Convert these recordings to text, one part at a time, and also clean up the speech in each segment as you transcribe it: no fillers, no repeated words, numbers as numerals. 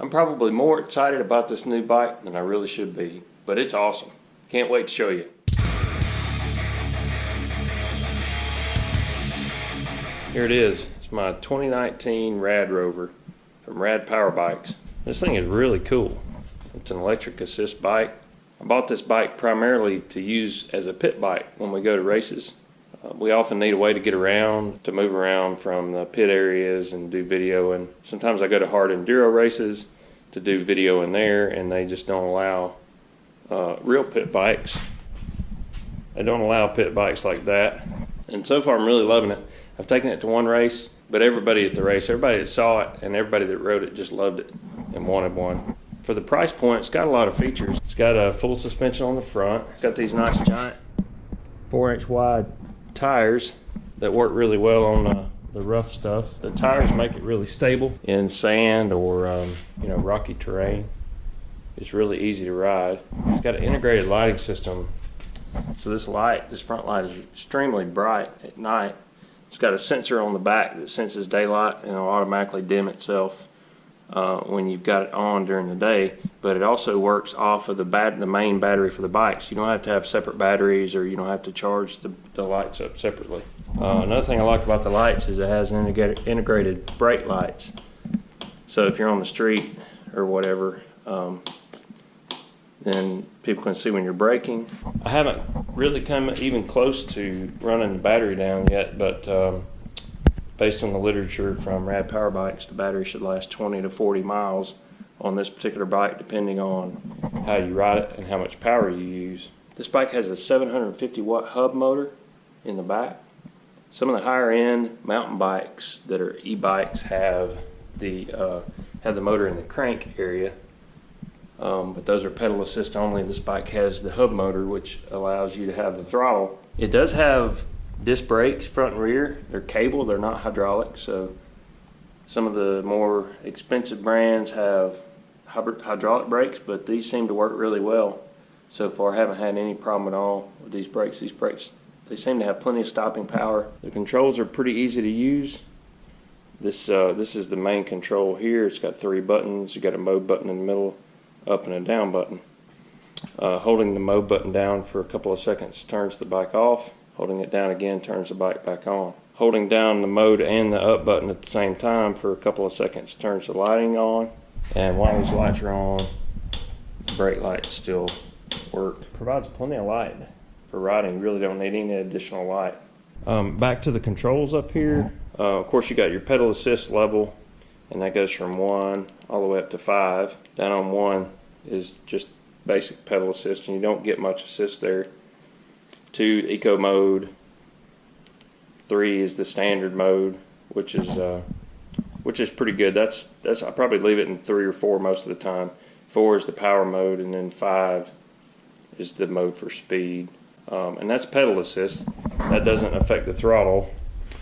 I'm probably more excited about this new bike than I really should be, but it's awesome. Can't wait to show you. Here it is. It's my 2019 RadRover from Rad Power Bikes. This thing is really cool. It's an electric assist bike. I bought this bike primarily to use as a pit bike when we go to races. We often need a way to get around, to move around from the pit areas and do video. And sometimes I go to hard enduro races to do video in there, and they just don't allow real pit bikes. They don't allow pit bikes like that. And so far I'm really loving it. I've taken it to one race, but everybody at the race, everybody that saw it and everybody that rode it just loved it and wanted one. For the price point, it's got a lot of features. It's got a full suspension on the front. It's got these nice giant 4-inch wide tires that work really well on the rough stuff. The tires make it really stable in sand or rocky terrain. It's really easy to ride. It's got an integrated lighting system. So this front light is extremely bright at night. It's got a sensor on the back that senses daylight and it'll automatically dim itself when you've got it on during the day, but it also works off of the main battery for the bikes. You don't have to have separate batteries, or you don't have to charge the lights up separately. Another thing I like about the lights is it has integrated brake lights. So if you're on the street or whatever, then people can see when you're braking. I haven't really come even close to running the battery down yet, but based on the literature from Rad Power Bikes, the battery should last 20 to 40 miles on this particular bike, depending on how you ride it and how much power you use. This bike has a 750 watt hub motor in the back. Some of the higher end mountain bikes that are e-bikes have the motor in the crank area, but those are pedal assist only. This bike has the hub motor, which allows you to have the throttle. It does have disc brakes front and rear. They're cable, they're not hydraulic. So some of the more expensive brands have hydraulic brakes, but these seem to work really well. So far I haven't had any problem at all with these brakes. These brakes, they seem to have plenty of stopping power. The controls are pretty easy to use. This is the main control here. It's got 3 buttons. You got a mode button in the middle, up and a down button. Holding the mode button down for a couple of seconds turns the bike off. Holding it down again turns the bike back on. Holding down the mode and the up button at the same time for a couple of seconds turns the lighting on. And while those lights are on, the brake lights still work. Provides plenty of light for riding. You really don't need any additional light. Back to the controls up here. Of course, you got your pedal assist level, and that goes from 1 all the way up to 5. Down on 1 is just basic pedal assist, and you don't get much assist there. 2, eco mode. 3 is the standard mode, which is pretty good. That's I'll probably leave it in 3 or 4 most of the time. 4 is the power mode, and then 5 is the mode for speed. And that's pedal assist. That doesn't affect the throttle.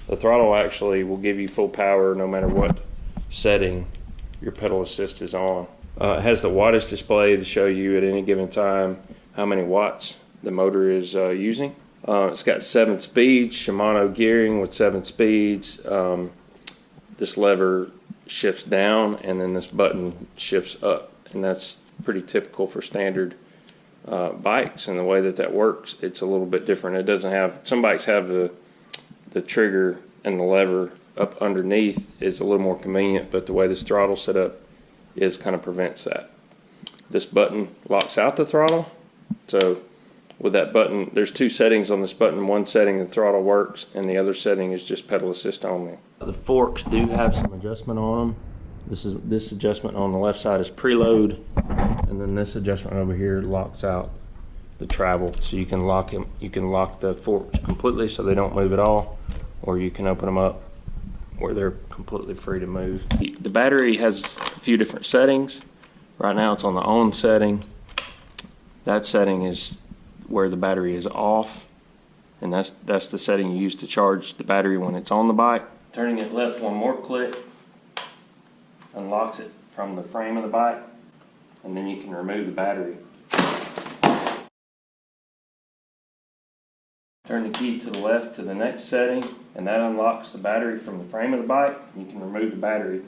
The throttle actually will give you full power no matter what setting your pedal assist is on. It has the wattage display to show you at any given time how many watts the motor is using. It's got 7 speeds, Shimano gearing with 7 speeds. This lever shifts down, and then this button shifts up, and that's pretty typical for standard bikes. And the way that works, it's a little bit different. It doesn't have, some bikes have the trigger and the lever up underneath is a little more convenient, but the way this throttle's set up is kind of prevents that. This button locks out the throttle. So with that button, there's 2 settings on this button. One setting the throttle works, and the other setting is just pedal assist only. The forks do have some adjustment on them. This adjustment on the left side is preload, and then this adjustment over here locks out the travel. So you can lock them. You can lock the forks completely so they don't move at all, or you can open them up where they're completely free to move. The battery has a few different settings. Right now it's on the on setting. That setting is where the battery is off, and that's the setting you use to charge the battery when it's on the bike. Turning it left one more click unlocks it from the frame of the bike, and then you can remove the battery. Turn the key to the left to the next setting, and that unlocks the battery from the frame of the bike. You can remove the battery.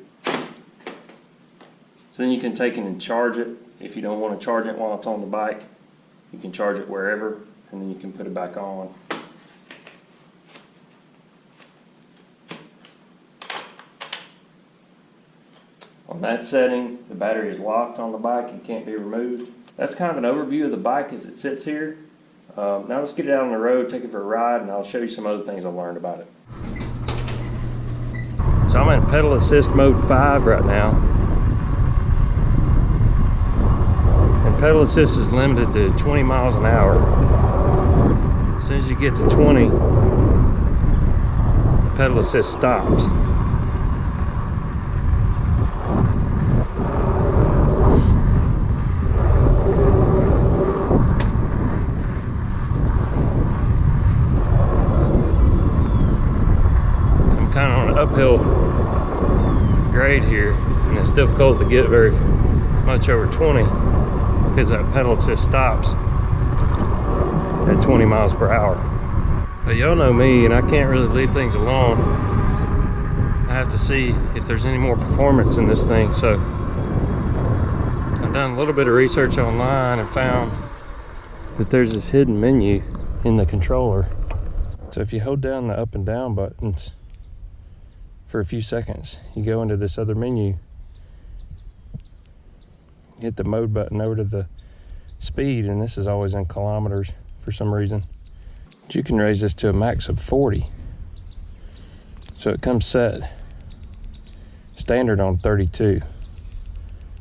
So So then you can take it and charge it. If you don't want to charge it while it's on the bike, you can charge it wherever, and then you can put it back on. On that setting, the battery is locked on the bike and can't be removed. That's kind of an overview of the bike as it sits here. Now let's get it out on the road, take it for a ride, and I'll show you some other things I've learned about it. So I'm in pedal assist mode 5 right now. And pedal assist is limited to 20 miles an hour. As soon as you get to 20, the pedal assist stops. Uphill grade here, and it's difficult to get very much over 20 because that pedal assist stops at 20 miles per hour. But y'all know me, and I can't really leave things alone. I have to see if there's any more performance in this thing. So I've done a little bit of research online and found that there's this hidden menu in the controller. So if you hold down the up and down buttons for a few seconds, you go into this other menu, hit the mode button over to the speed, and this is always in kilometers for some reason. But you can raise this to a max of 40. So it comes set standard on 32.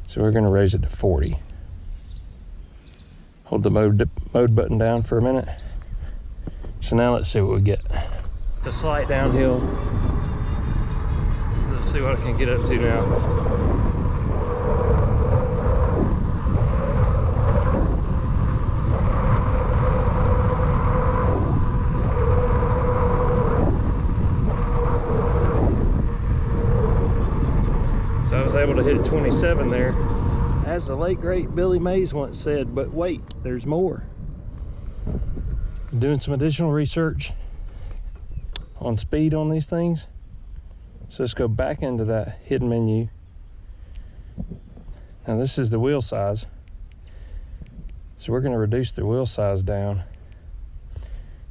So we're gonna raise it to 40. Hold the mode button down for a minute. So now let's see what we get. It's a slight downhill. Let's see what I can get up to now. So I was able to hit 27 there. As the late great Billy Mays once said, but wait, there's more. Doing some additional research on speed on these things. So let's go back into that hidden menu. Now this is the wheel size. So we're going to reduce the wheel size down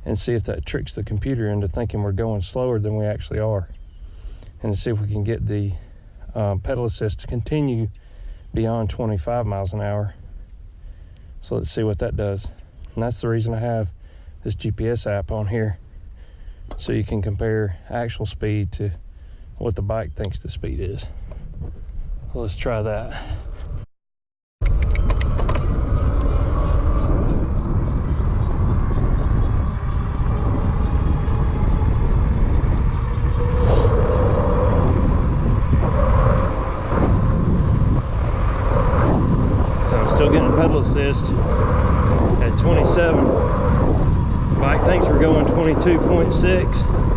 and see if that tricks the computer into thinking we're going slower than we actually are. And to see if we can get the pedal assist to continue beyond 25 miles an hour. So let's see what that does. And that's the reason I have this GPS app on here, so you can compare actual speed to what the bike thinks the speed is. Well, let's try that. So I'm still getting pedal assist at 27. The bike thinks we're going 22.6.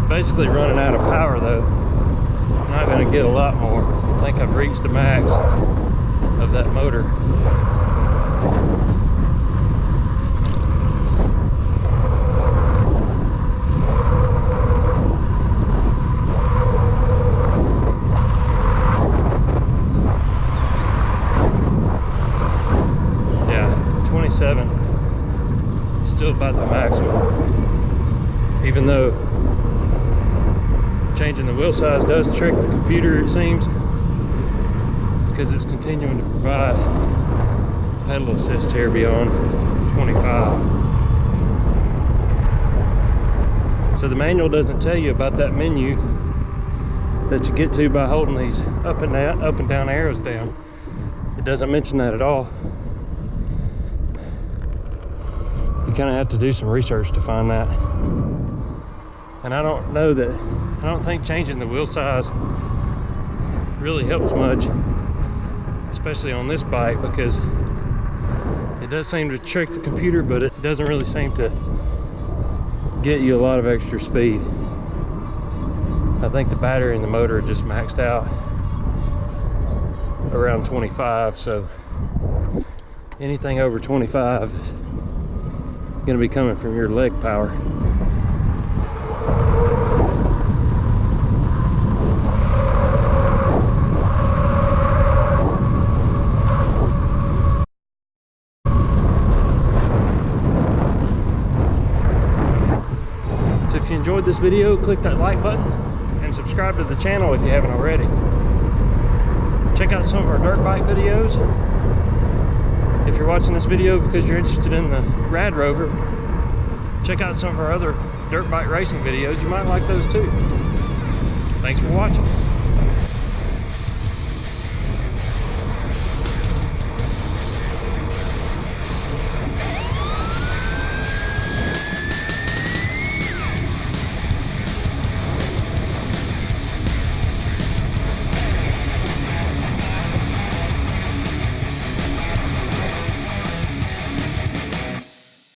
Basically running out of power though. I'm not going to get a lot more. I think I've reached the max of that motor. Yeah, 27. Still about the maximum. Even though changing the wheel size does trick the computer, it seems, because it's continuing to provide pedal assist here beyond 25. So the manual doesn't tell you about that menu that you get to by holding these up and down arrows down. It doesn't mention that at all. You kind of have to do some research to find that. And I don't think changing the wheel size really helps much, especially on this bike, because it does seem to trick the computer, but it doesn't really seem to get you a lot of extra speed. I think the battery and the motor are just maxed out around 25, so anything over 25 is going to be coming from your leg power. this video, click that like button and subscribe to the channel if you haven't already. Check out some of our dirt bike videos. If you're watching this video because you're interested in the RadRover, check out some of our other dirt bike racing videos. You might like those too. Thanks for watching.